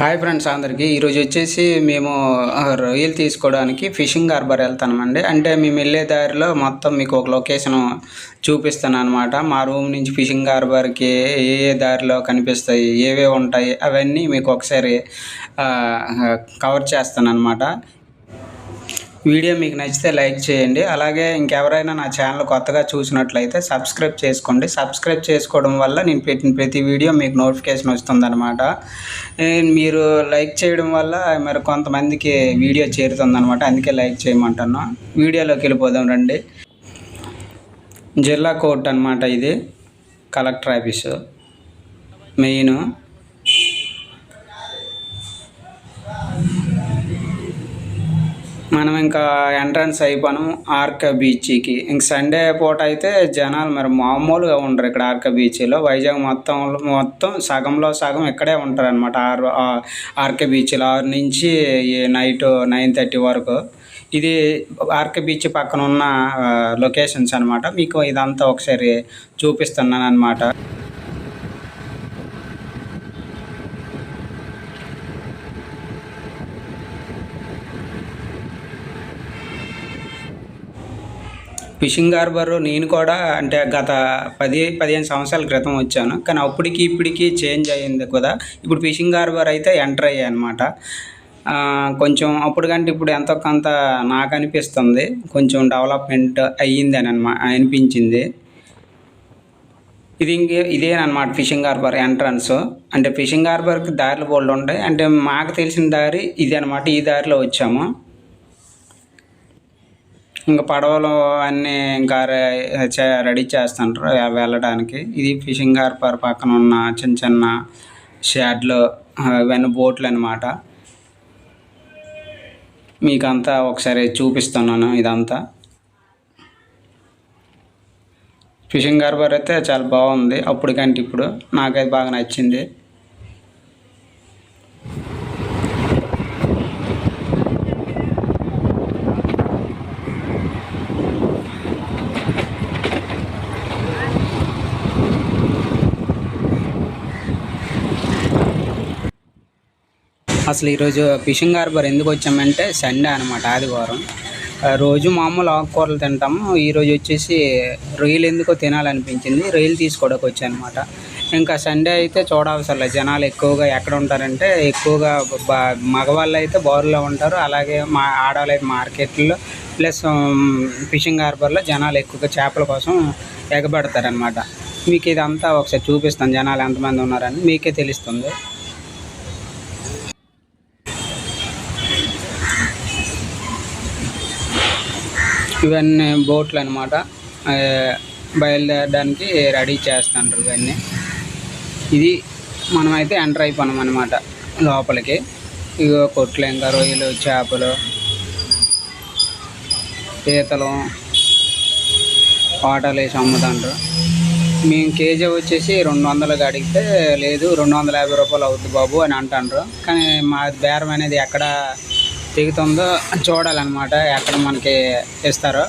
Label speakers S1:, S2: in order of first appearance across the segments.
S1: Hi friends అందరికీ ఈరోజు వచ్చేసి మేము రొయ్యలు తీసుకోవడానికి ఫిషింగ్ హార్బర్ వెళ్తామండి. అంటే మేము వెళ్ళే దారిలో మొత్తం మీకు ఒక లొకేషన్ చూపిస్తాను అనమాట. మా రూమ్ నుంచి ఫిషింగ్ హార్బర్కి ఏ ఏ దారిలో కనిపిస్తాయి, ఏవేవి ఉంటాయి అవన్నీ మీకు ఒకసారి కవర్ చేస్తాను అనమాట. వీడియో మీకు నచ్చితే లైక్ చేయండి. అలాగే ఇంకెవరైనా నా ఛానల్ కొత్తగా చూసినట్లయితే సబ్స్క్రైబ్ చేసుకోండి. సబ్స్క్రైబ్ చేసుకోవడం వల్ల నేను పెట్టిన ప్రతి వీడియో మీకు నోటిఫికేషన్ వస్తుందన్నమాట. మీరు లైక్ చేయడం వల్ల మరి కొంతమందికి వీడియో చేరుతుందన్నమాట. అందుకే లైక్ చేయమంటున్నా. వీడియోలోకి వెళ్ళిపోదాం రండి. జిల్లా కోర్టు అనమాట. ఇది కలెక్టర్ ఆఫీసు మెయిన్. మనం ఇంకా ఎంట్రన్స్ అయిపోయాం ఆర్క బీచ్కి. ఇంక సండే పూట అయితే జనాలు మరి మామూలుగా ఉండరు ఇక్కడ ఆర్క బీచ్లో. వైజాగ్ మొత్తం సగంలో సగం ఇక్కడే ఉంటారు అనమాట. ఆర్క బీచ్లో 6 నుంచి నైట్ 9:30 వరకు. ఇది ఆర్క బీచ్ పక్కన ఉన్న లొకేషన్స్ అనమాట. మీకు ఇదంతా ఒకసారి చూపిస్తున్నాను అనమాట. ఫిషింగ్ హార్బర్ నేను కూడా అంటే గత 10-15 సంవత్సరాల క్రితం వచ్చాను. కానీ అప్పటికి ఇప్పటికి చేంజ్ అయ్యింది కదా. ఇప్పుడు ఫిషింగ్ హార్బర్ అయితే ఎంటర్ అయ్యాయి అనమాట. కొంచెం అప్పటికంటే ఇప్పుడు ఎంతో కొంత నాకు అనిపిస్తుంది కొంచెం డెవలప్మెంట్ అయ్యిందని అనిపించింది. ఇదేనమాట ఫిషింగ్ హార్బర్ ఎంట్రన్స్. అంటే ఫిషింగ్ హార్బర్కి దారిలో బోల్డ్ ఉంటాయి. అంటే మాకు తెలిసిన దారి ఇది అనమాట. ఈ దారిలో వచ్చాము. ఇంకా పడవలు అన్నీ ఇంకా రెడీ చేస్తుంటారు వెళ్ళడానికి. ఇది ఫిషింగ్ హార్బర్ పక్కన ఉన్న చిన్న చిన్న షెడ్లు ఇవన్నీ బోట్లు అనమాట. మీకంతా ఒకసారి చూపిస్తున్నాను. ఇదంతా ఫిషింగ్ హార్బర్ అయితే చాలా బాగుంది అప్పటికంటే ఇప్పుడు. నాకైతే బాగా నచ్చింది. అసలు ఈరోజు ఫిషింగ్ హార్బర్ ఎందుకు వచ్చామంటే సండే అనమాట, ఆదివారం. రోజు మామూలు ఆకుకూరలు తింటాము. ఈరోజు వచ్చేసి రొయ్యలు ఎందుకో తినాలనిపించింది. రొయ్యలు తీసుకోవడానికి వచ్చానమాట. ఇంకా సండే అయితే చూడవసరం జనాలు ఎక్కువగా ఎక్కడ ఉంటారంటే ఎక్కువగా మగవాళ్ళు అయితే బారులో ఉంటారు. అలాగే ఆడవాళ్ళు అయితే మార్కెట్లో ప్లస్ ఫిషింగ్ హార్బర్లో జనాలు ఎక్కువగా చేపల కోసం ఎగబడతారనమాట. మీకు ఇదంతా ఒకసారి చూపిస్తాను. జనాలు ఎంతమంది ఉన్నారని మీకే తెలుస్తుంది. ఇవన్నీ బోట్లు అనమాట. బయలుదేరడానికి రెడీ చేస్తుంటారు ఇవన్నీ. ఇది మనమైతే ఎంటర్ అయిపోయాం అనమాట లోపలికి. ఇగో కొట్లు ఇంకా రొయ్యలు, చేపలు, పీతలు పాటలు వేసి అమ్ముతుంటారు. మేము కేజీ వచ్చేసి 200 అడిగితే లేదు 250 రూపాయలు అవుతుంది బాబు అని అంటారు. కానీ మా బేరం అనేది ఎక్కడ తెగుతుందో చూడాలన్నమాట, ఎక్కడ మనకి ఇస్తారో.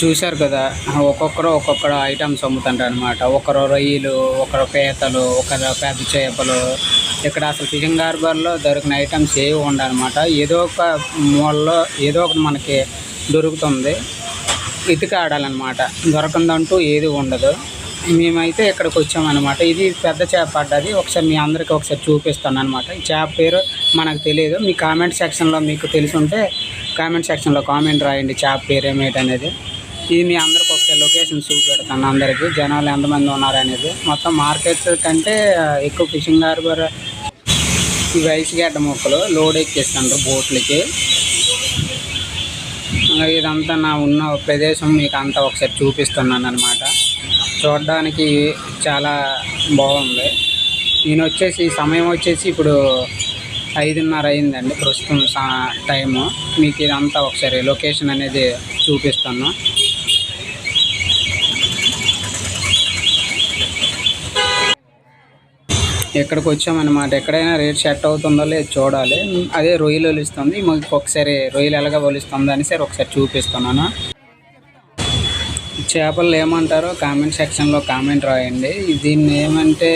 S1: చూశారు కదా, ఒక్కొక్కరు ఐటమ్స్ అమ్ముతుంటారు అనమాట. ఒకరు రొయ్యలు, ఒకరు పీతలు, ఒకరు పెద్ద చేపలు. ఇక్కడ అసలు ఫిషింగ్ హార్బర్లో దొరికిన ఐటమ్స్ ఏవి ఉండనమాట. ఏదో ఒక మూలలో ఏదో ఒకటి మనకి దొరుకుతుంది. ఆడాలన్నమాట. దొరకందంటూ ఏది ఉండదు. మేమైతే ఇక్కడికి వచ్చామన్నమాట. ఇది పెద్ద చేప పడ్డది. ఒకసారి మీ అందరికీ ఒకసారి చూపిస్తాను అనమాట. ఈ చేప పేరు మనకు తెలియదు. మీ కామెంట్ సెక్షన్లో మీకు తెలిసి ఉంటే కామెంట్ సెక్షన్లో కామెంట్ రాయండి చేప పేరు ఏమిటనేది. ఇది మీ అందరికి ఒకసారి లొకేషన్ చూపెడతాను. అందరికీ జనాలు ఎంతమంది ఉన్నారనేది. మొత్తం మార్కెట్ కంటే ఎక్కువ ఫిషింగ్ హార్బర్ ఈ వయసుగడ్డ మొక్కలు లోడ్ ఎక్కిస్తుండ్రు బోట్లకి. ఇదంతా నా ఉన్న ప్రదేశం మీకు అంతా ఒకసారి చూపిస్తున్నాను అనమాట. చూడడానికి చాలా బాగుంది. నేను వచ్చేసి సమయం వచ్చేసి ఇప్పుడు 5:30 అయిందండి ప్రస్తుతం టైము. మీకు ఇదంతా ఒకసారి లొకేషన్ అనేది చూపిస్తాను. ఇక్కడికి వచ్చామన్నమాట. ఎక్కడైనా రేట్ సెట్ అవుతుందో లేదు చూడాలి. అదే రొయ్యలు ఒలుస్తుంది, మాకు ఒకసారి రొయ్యలు ఎలాగ ఒలుస్తుంది అని సరే ఒకసారి చూపిస్తున్నాను. చేపలు ఏమంటారో కామెంట్ సెక్షన్లో కామెంట్ రాయండి. దీన్ని ఏమంటే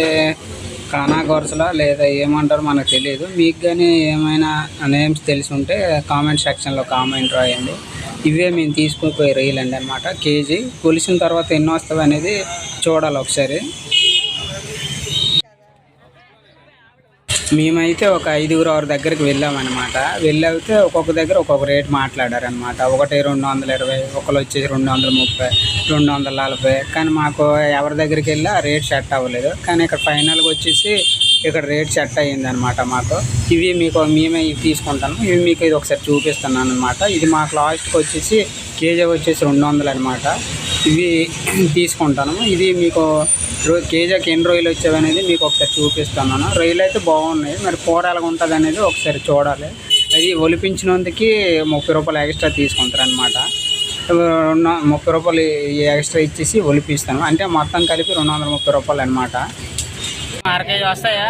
S1: కానా గొరసలా లేదా ఏమంటారో మనకు తెలియదు. మీకు కానీ ఏమైనా నేమ్స్ తెలిసి ఉంటే కామెంట్ సెక్షన్లో కామెంట్ రాయండి. ఇవే మేము తీసుకుపోయి రొయ్యలు అండి అనమాట. కేజీ కొలిసిన తర్వాత ఎన్ని వస్తుంది అనేది చూడాలి ఒకసారి. మేమైతే ఒక 5-6 దగ్గరికి వెళ్ళామన్నమాట. వెళ్ళితే ఒక్కొక్క దగ్గర ఒక్కొక్క రేట్ మాట్లాడారనమాట. ఒకటి 220, ఒకరు వచ్చేసి 230, 240. కానీ మాకు ఎవరి దగ్గరికి వెళ్ళి ఆ రేట్ సెట్ అవ్వలేదు. కానీ ఇక్కడ ఫైనల్గా వచ్చేసి ఇక్కడ రేట్ సెట్ అయ్యిందనమాట మాకు. ఇవి మేమే ఇవి తీసుకుంటాను. ఇవి మీకు ఇది ఒకసారి చూపిస్తున్నాను అనమాట. ఇది మాకు లాస్ట్కి వచ్చేసి కేజీ వచ్చేసి 200 అనమాట. ఇవి తీసుకుంటాను. ఇది మీకు కేజీకి ఎన్ని రొయ్యలు వచ్చేవి అనేది మీకు ఒకసారి చూపిస్తున్నాను. రొయ్యలు అయితే బాగున్నాయి, మరి కూర ఎలాగ ఉంటుంది అనేది ఒకసారి చూడాలి. అది ఒలిపించినందుకు 30 రూపాయలు ఎక్స్ట్రా తీసుకుంటారు అనమాట. 30 రూపాయలు ఎక్స్ట్రా ఇచ్చేసి ఒలిపిస్తాను. అంటే మొత్తం కలిపి 230 రూపాయలు అనమాట. 1/2 కేజీ వస్తాయా?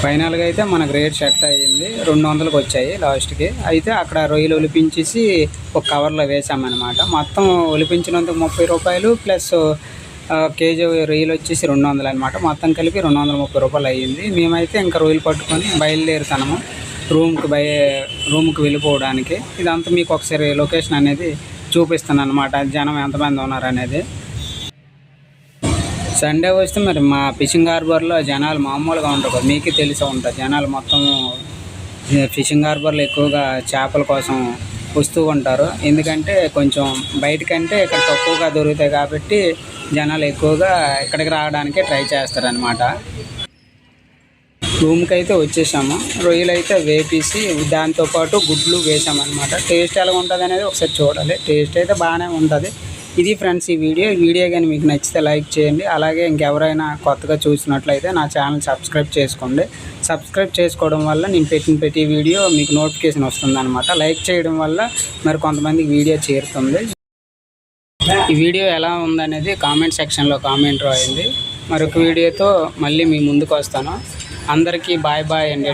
S1: ఫైనల్గా అయితే మనకు రేట్ సెట్ అయ్యింది. 200కి వచ్చాయి లాస్ట్కి. అయితే అక్కడ రొయ్యలు ఒలిపించేసి ఒక కవర్లో వేసామన్నమాట. మొత్తం ఒలిపించినందుకు 30 రూపాయలు ప్లస్ కేజీ రొయ్యలు వచ్చేసి 200 అనమాట. మొత్తం కలిపి 230 రూపాయలు అయ్యింది. మేమైతే ఇంకా రొయ్యలు పట్టుకొని బయలుదేరుతాము రూమ్కి వెళ్ళిపోవడానికి. ఇదంతా మీకు ఒకసారి లొకేషన్ అనేది చూపిస్తాను అనమాట, జనం ఎంతమంది ఉన్నారనేది. సండే వస్తే మరి మా ఫిషింగ్ హార్బర్లో జనాలు మామూలుగా ఉంటారు కదా, మీకే తెలిసే ఉంటుంది. జనాలు మొత్తం ఫిషింగ్ హార్బర్లో ఎక్కువగా చేపల కోసం వస్తూ ఉంటారు. ఎందుకంటే కొంచెం బయటకంటే ఇక్కడ తక్కువగా దొరుకుతాయి కాబట్టి జనాలు ఎక్కువగా ఇక్కడికి రావడానికే ట్రై చేస్తారనమాట. రూమ్కి అయితే వచ్చేసాము. రొయ్యలు అయితే వేపేసి దాంతోపాటు గుడ్లు వేసామన్నమాట. టేస్ట్ ఎలా ఉంటుంది అనేది ఒకసారి చూడాలి. టేస్ట్ అయితే బాగానే ఉంటుంది. ఇది ఫ్రెండ్స్ ఈ వీడియో కానీ మీకు నచ్చితే లైక్ చేయండి. అలాగే ఇంకెవరైనా కొత్తగా చూసినట్లయితే నా ఛానల్ సబ్స్క్రైబ్ చేసుకోండి. సబ్స్క్రైబ్ చేసుకోవడం వల్ల నేను పెట్టిన ప్రతి వీడియో మీకు నోటిఫికేషన్ వస్తుందన్నమాట. లైక్ చేయడం వల్ల మరి కొంతమందికి వీడియో చేరుతుంది. ఈ వీడియో ఎలా ఉందనేది కామెంట్ సెక్షన్లో కామెంట్ రాయండి. మరొక వీడియోతో మళ్ళీ మీ ముందుకు వస్తాను. అందరికీ బాయ్ అండి.